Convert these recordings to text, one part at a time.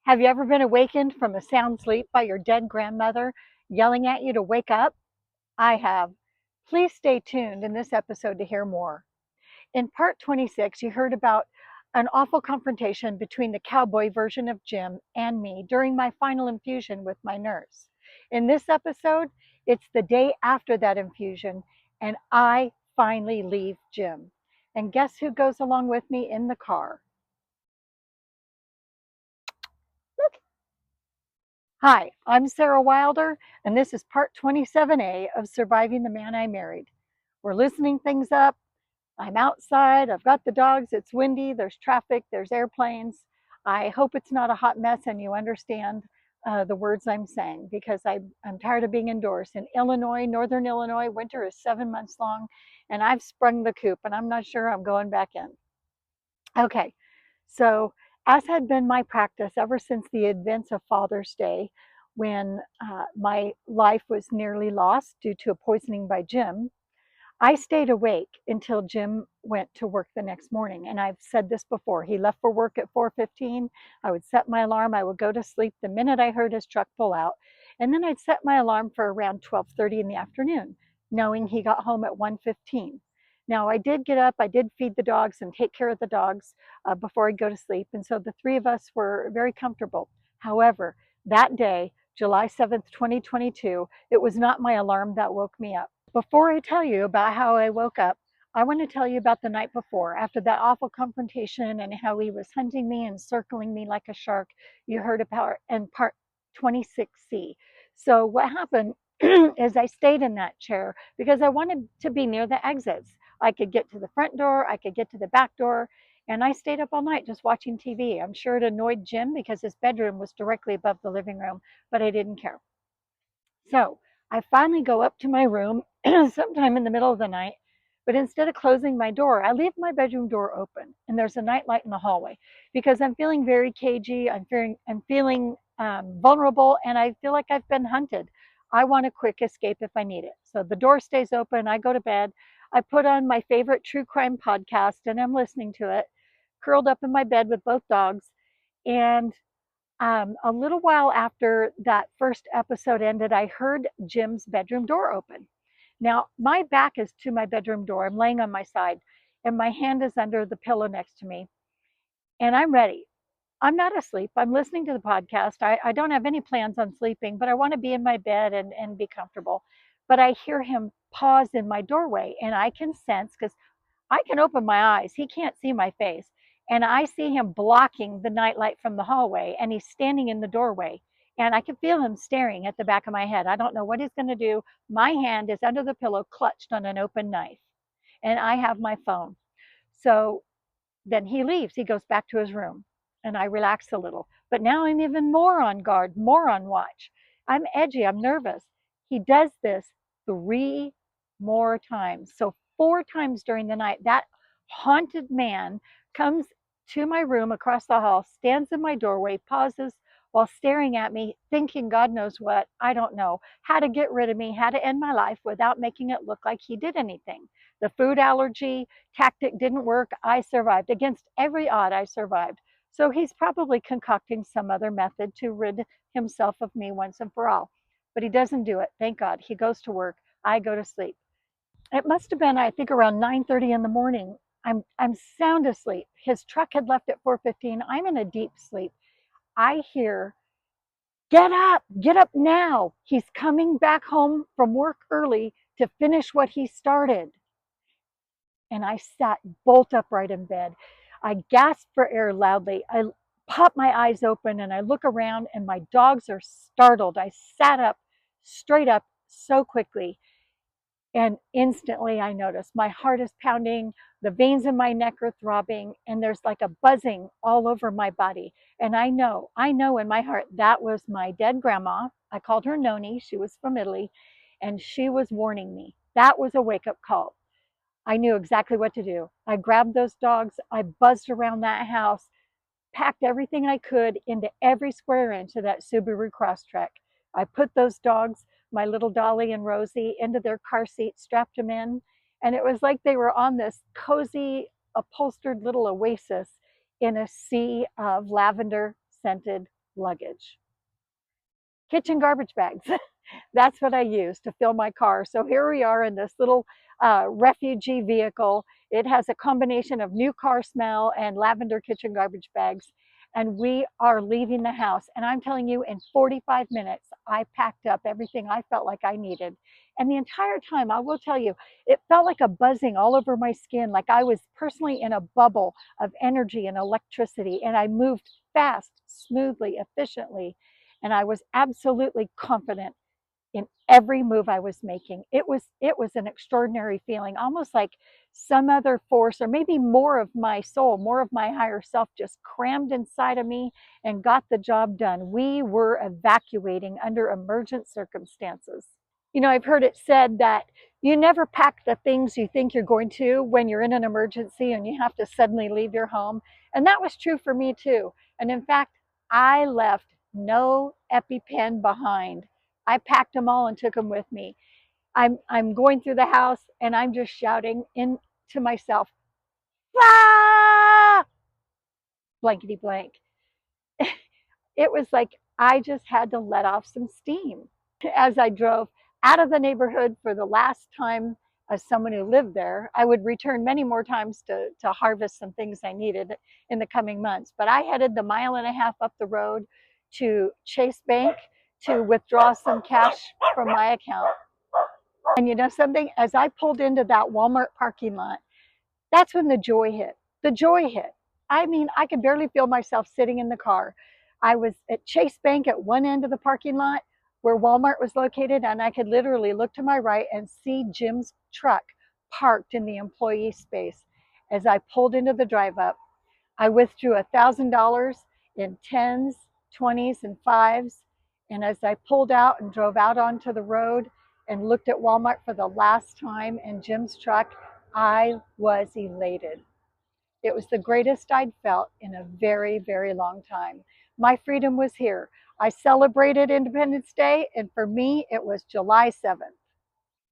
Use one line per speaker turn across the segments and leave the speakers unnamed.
Have you ever been awakened from a sound sleep by your dead grandmother yelling at you to wake up? I have. Please stay tuned in this episode to hear more. In part 26, you heard about an awful confrontation between the cowboy version of Jim and me during my final infusion with my nurse. In this episode, it's the day after that infusion, and I finally leave Jim. And guess who goes along with me in the car? Look. Hi, I'm Sarah Wilder, and this is part 27A of Surviving the Man I Married. We're loosening things up. I'm outside. I've got the dogs. It's windy. There's traffic. There's airplanes. I hope it's not a hot mess and you understand the words I'm saying because I'm tired of being indoors. In Illinois, northern Illinois, winter is 7 months long, and I've sprung the coop, and I'm not sure I'm going back in. Okay, so as had been my practice ever since the events of Father's Day, when my life was nearly lost due to a poisoning by Jim, I stayed awake until Jim went to work the next morning. And I've said this before. He left for work at 4:15. I would set my alarm. I would go to sleep the minute I heard his truck pull out. And then I'd set my alarm for around 12:30 in the afternoon, knowing he got home at 1:15. Now, I did get up, I did feed the dogs and take care of the dogs before I'd go to sleep. And so the three of us were very comfortable. However, that day, July 7th, 2022, it was not my alarm that woke me up. Before I tell you about how I woke up, I want to tell you about the night before, after that awful confrontation and how he was hunting me and circling me like a shark. You heard about in part 26C. So what happened is I stayed in that chair because I wanted to be near the exits. I could get to the front door, I could get to the back door, and I stayed up all night just watching TV. I'm sure it annoyed Jim because his bedroom was directly above the living room, but I didn't care. So I finally go up to my room sometime in the middle of the night, but instead of closing my door, I leave my bedroom door open and there's a night light in the hallway because I'm feeling very cagey. I'm feeling vulnerable and I feel like I've been hunted. I want a quick escape if I need it. So the door stays open. I go to bed. I put on my favorite true crime podcast and I'm listening to it, curled up in my bed with both dogs. And a little while after that first episode ended, I heard Jim's bedroom door open. Now, my back is to my bedroom door. I'm laying on my side, and my hand is under the pillow next to me, and I'm ready. I'm not asleep. I'm listening to the podcast. I don't have any plans on sleeping, but I want to be in my bed and be comfortable. But I hear him pause in my doorway, and I can sense because I can open my eyes. He can't see my face. And I see him blocking the nightlight from the hallway, and he's standing in the doorway. And I can feel him staring at the back of my head. I don't know what he's going to do. My hand is under the pillow, clutched on an open knife, and I have my phone. So then he leaves. He goes back to his room, and I relax a little. But now I'm even more on guard, more on watch. I'm edgy. I'm nervous. He does this three more times. So, four times during the night, that haunted man comes to my room across the hall, stands in my doorway, pauses while staring at me, thinking God knows what. I don't know how to get rid of me, how to end my life without making it look like he did anything. The food allergy tactic didn't work. I survived. Against every odd, I survived. So he's probably concocting some other method to rid himself of me once and for all. But he doesn't do it. Thank God. He goes to work. I go to sleep. It must have been, I think, around 9:30 in the morning. I'm sound asleep. His truck had left at 4:15. I'm in a deep sleep. I hear, get up now. He's coming back home from work early to finish what he started. And I sat bolt upright in bed. I gasped for air loudly. I pop my eyes open and I look around, and my dogs are startled. I sat up straight up so quickly. And instantly I notice my heart is pounding, the veins in my neck are throbbing, and there's like a buzzing all over my body. And I know in my heart that was my dead grandma. I called her Noni. She was from Italy, and she was warning me. That was a wake up call. I knew exactly what to do. I grabbed those dogs. I buzzed around that house, packed everything I could into every square inch of that Subaru Crosstrek. I put those dogs, my little Dolly and Rosie, into their car seat, strapped them in, and it was like they were on this cozy, upholstered little oasis in a sea of lavender scented luggage. Kitchen garbage bags. That's what I use to fill my car. So here we are in this little refugee vehicle. It has a combination of new car smell and lavender kitchen garbage bags. And we are leaving the house. And I'm telling you, in 45 minutes, I packed up everything I felt like I needed. And the entire time, I will tell you, it felt like a buzzing all over my skin, like I was personally in a bubble of energy and electricity. And I moved fast, smoothly, efficiently. And I was absolutely confident in every move I was making. It was an extraordinary feeling, almost like some other force, or maybe more of my soul, more of my higher self just crammed inside of me and got the job done. We were evacuating under emergent circumstances. You know, I've heard it said that you never pack the things you think you're going to when you're in an emergency and you have to suddenly leave your home. And that was true for me too. And in fact, I left no EpiPen behind. I packed them all and took them with me. I'm going through the house and I'm just shouting in to myself, ah, blankety blank. It was like I just had to let off some steam. As I drove out of the neighborhood for the last time as someone who lived there, I would return many more times to harvest some things I needed in the coming months. But I headed the 1.5 miles up the road to Chase Bank to withdraw some cash from my account. And you know something? As I pulled into that Walmart parking lot, that's when the joy hit. The joy hit. I mean, I could barely feel myself sitting in the car. I was at Chase Bank at one end of the parking lot where Walmart was located, and I could literally look to my right and see Jim's truck parked in the employee space. As I pulled into the drive up, I withdrew $1,000 in tens, 20s, and fives. And as I pulled out and drove out onto the road and looked at Walmart for the last time in Jim's truck, I was elated. It was the greatest I'd felt in a very, very long time. My freedom was here. I celebrated Independence Day, and for me, it was July 7th.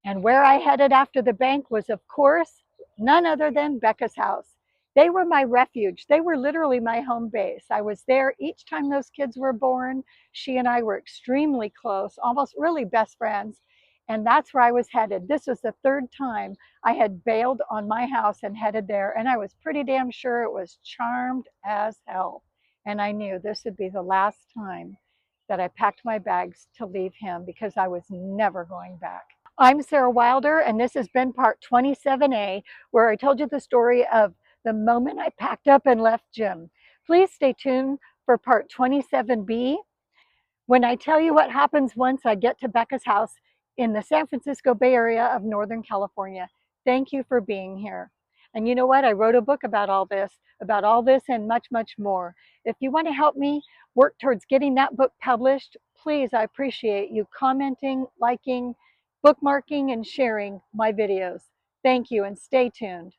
And where I headed after the bank was, of course, none other than Becca's house. They were my refuge. They were literally my home base. I was there each time those kids were born. She and I were extremely close, almost really best friends. And that's where I was headed. This was the third time I had bailed on my house and headed there. And I was pretty damn sure it was charmed as hell. And I knew this would be the last time that I packed my bags to leave him, because I was never going back. I'm Sarah Wilder, and this has been part 27A, where I told you the story of the moment I packed up and left Jim. Please stay tuned for part 27B, when I tell you what happens once I get to Becca's house in the San Francisco Bay Area of Northern California. Thank you for being here. And you know what? I wrote a book about all this and much, much more. If you want to help me work towards getting that book published, please, I appreciate you commenting, liking, bookmarking, and sharing my videos. Thank you, and stay tuned.